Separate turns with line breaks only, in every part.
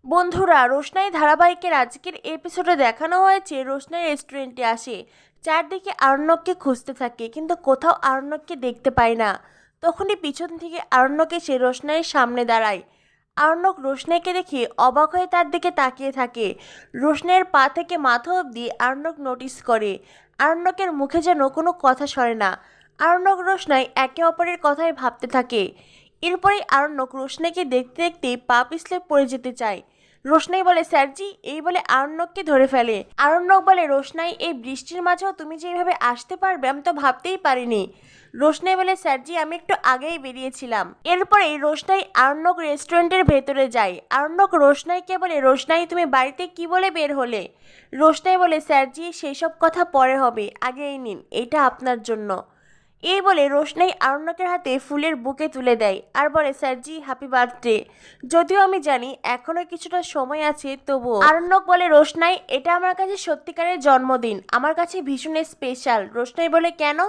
বন্ধুরা, রোশনাই ধারাবাহিকের আজকের এপিসোডে দেখানো হয়েছে রোশনাই রেস্টুরেন্টে আসে, চারদিকে আরণ্যককে খুঁজতে থাকে কিন্তু কোথাও আরণ্যককে দেখতে পায় না। তখনই পিছন থেকে আরণ্যক এসে রোশনাইয়ের সামনে দাঁড়ায়। আরণ্যক রোশনাইকে দেখে অবাক হয়ে তার দিকে তাকিয়ে থাকে। রোশনাইয়ের পা থেকে মাথা অবধি আরণ্যক নোটিস করে। আরণ্যকের মুখে যেন কোনো কথা সরে না। আরণ্যক রোশনাই একে অপরের কথাই ভাবতে থাকে। এরপরেই আরণ্যক রোশনাইকে দেখতে দেখতে পা পিছলে পড়ে যেতে চায়। রোশনাই বলে, স্যারজি, এই বলে আরণ্যককে ধরে ফেলে। আরণ্যক বলে, রোশনাই, এই বৃষ্টির মাঝেও তুমি যে এইভাবে আসতে পারবে আমি তো ভাবতেই পারিনি। রোশনাই বলে, স্যারজি, আমি একটু আগেই বেরিয়েছিলাম। এরপরেই রোশনাই আরণ্যক রেস্টুরেন্টের ভেতরে যায়। আরণ্যক রোশনাইকে বলে, রোশনাই, তুমি বাড়িতে কি বলে বের হলে? রোশনাই বলে, স্যারজি, সেই সব কথা পরে হবে, আগে এই নিন, এটা আপনার জন্য। এই বলে রোশনাই আরণ্যকের হাতে ফুলের বুকে তুলে দেয় আর বলে, স্যারজি, হ্যাপি বার্থডে। যদিও আমি জানি এখনো কিছুটা সময় আছে, তবুও। আরণ্যক বলে, রোশনাই, এটা আমার কাছে সত্যিকারের জন্মদিন, আমার কাছে ভীষণ স্পেশাল। রোশনাই বলে, কেন?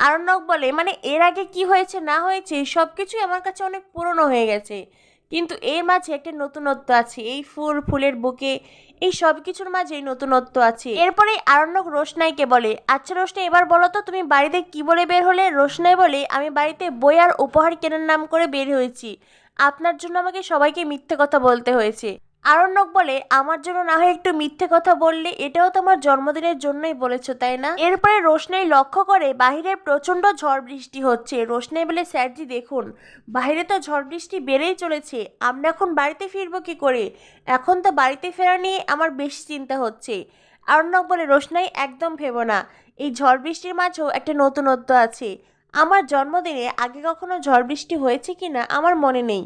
আরণ্যক বলে, মানে এর আগে কি হয়েছে না হয়েছে সব কিছুই আমার কাছে অনেক পুরনো হয়ে গেছে, কিন্তু এর মাঝে একটা নতুনত্ব আছে। এই ফুলের বুকে, এই সব কিছুর মাঝেই নতুনত্ব আছে। এরপরে আরণ্যক রোশনাইকে বলে, আচ্ছা রোশনাই, এবার বলো তো তুমি বাড়িতে কি বলে বের হলে? রোশনাই বলে, আমি বাড়িতে বই আর উপহার কেনার নাম করে বের হয়েছি, আপনার জন্য আমাকে সবাইকে মিথ্যে কথা বলতে হয়েছে। আরণ্যক বলে, আমার জন্য না হয় একটু মিথ্যে কথা বললে, এটাও তোমার জন্মদিনের জন্যই বলেছো তাই না? এরপরে রোশনাই লক্ষ্য করে বাহিরে প্রচন্ড ঝড় বৃষ্টি হচ্ছে। রোশনাই বলে, স্যারজি দেখুন, বাইরে তো ঝড় বৃষ্টি বেড়েই চলেছে, আমরা এখন বাড়িতে ফিরবো কি করে? এখন তো বাড়িতে ফেরা নিয়ে আমার বেশি চিন্তা হচ্ছে। আরণ্যক বলে, রোশনাই, একদম ভেবো না, এই ঝড় বৃষ্টির মাঝেও একটা নতুনত্ব আছে। আমার জন্মদিনে আগে কখনো ঝড় বৃষ্টি হয়েছে কিনা আমার মনে নেই,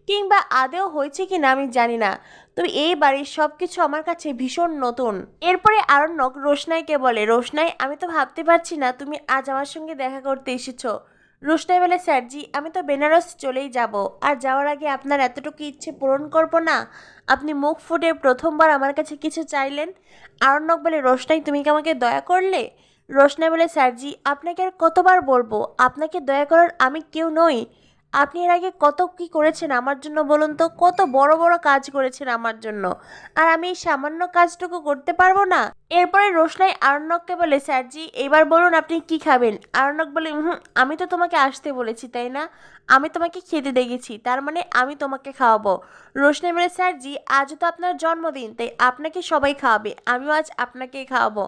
কিংবা আদেও হয়েছে কিনা আমি জানি না, তবে এই বাড়ির সব কিছু আমার কাছে ভীষণ নতুন। এরপরে আরণ্যক রোশনাইকে বলে, রোশনাই, আমি তো ভাবতে পারছি না তুমি আজ আমার সঙ্গে দেখা করতে এসেছো। রোশনাই বলে, স্যারজি, আমি তো বেনারস চলেই যাব, আর যাওয়ার আগে আপনার এতটুকু ইচ্ছে পূরণ করব না? আপনি মুখ ফুটে প্রথমবার আমার কাছে কিছু চাইলেন। আরণ্যক বলে, রোশনাই, তুমি কি আমাকে দয়া করলে? রোশনাই বলে, স্যারজি, আপনাকে আর কতবার বলবো, আপনাকে দয়া করার আমি কেউ নই। আপনি এর আগে কত কি করেছেন আমার জন্য বলুন তো, কত বড় বড় কাজ করেছেন আমার জন্য, আর আমি এই সামান্য কাজটুকু করতে পারবো না? এরপরে রোশনাই আরণ্যককে বলে, স্যারজি, এবার বলুন আপনি কি খাবেন? আরণ্যক বলে, আমি তো তোমাকে আসতে বলেছি তাই না? আমি তোমাকে খেতে দেখেছি, তার মানে আমি তোমাকে খাওয়াবো। রোশনাই বলে, স্যারজি, আজও তো আপনার জন্মদিন, তাই আপনাকে সবাই খাওয়াবে, আমিও আজ আপনাকেই খাওয়াবো।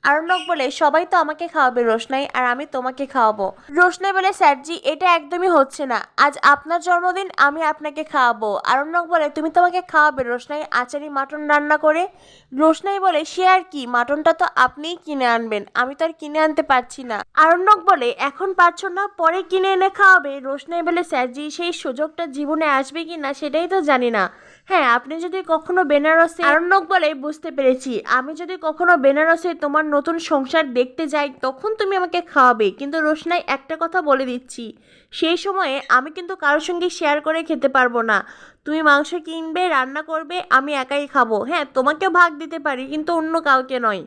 আরণ্যক বলে, সবাই তো আমাকে খাওয়াবে রোশনাই, আর আমি তোমাকে খাওয়াবো। রোশনাই বলে, স্যারজি, এটা একদমই হচ্ছে না, আজ আপনার জন্মদিন, আমি আপনাকে খাওয়াবো। আরণ্যক বলে, তুমি তোমাকে খাওয়াবে রোশনাই, আচারি মাটন রান্না করে। রোশনাই বলে, সে আর কি, মাটনটা তো আপনিই কিনে আনবেন, আমি তো আর কিনে আনতে পারছি না। আরণ্যক বলে, এখন পারছো না, পরে কিনে এনে খাওয়াবে। রোশনাই বলে, স্যারজি, সেই সুযোগটা জীবনে আসবে কি না সেটাই তো জানি না। হ্যাঁ, আপনি যদি কখনো বেনারসে। আরণ্যক বলে, বুঝতে পেরেছি, আমি যদি কখনো বেনারসে তোমার নতুন সংসার দেখতে যাই তখন তুমি আমাকে খাওয়াবে, কিন্তু রোশনাই, একটা কথা বলে দিচ্ছি, সেই সময়ে আমি কিন্তু কারোর সঙ্গে শেয়ার করে খেতে পারবো না। তুমি মাংস কিনবে, রান্না করবে, আমি একাই খাবো। হ্যাঁ, তোমাকেও ভাগ দিতে পারি, কিন্তু অন্য কাউকে নয়।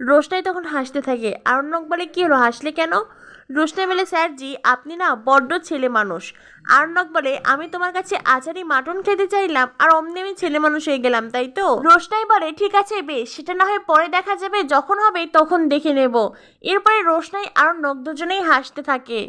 রোশনাই তখন হাসতে থাকে। আরণ্যক বলে, কি হলো, হাসলে কেন? রোশনাই বলে, স্যারজি, আপনি না বড্ড ছেলে মানুষ। আরণ্যক বলে, আমি তোমার কাছে আচারি মাটন খেতে চাইলাম আর অমনি আমি ছেলে মানুষ হয়ে গেলাম, তাই তো? রোশনাই বলে, ঠিক আছে, বেশ, সেটা না হয় পরে দেখা যাবে, যখন হবে তখন দেখে নেব। এরপরে রোশনাই আরণ্যক দুজনেই হাসতে থাকে।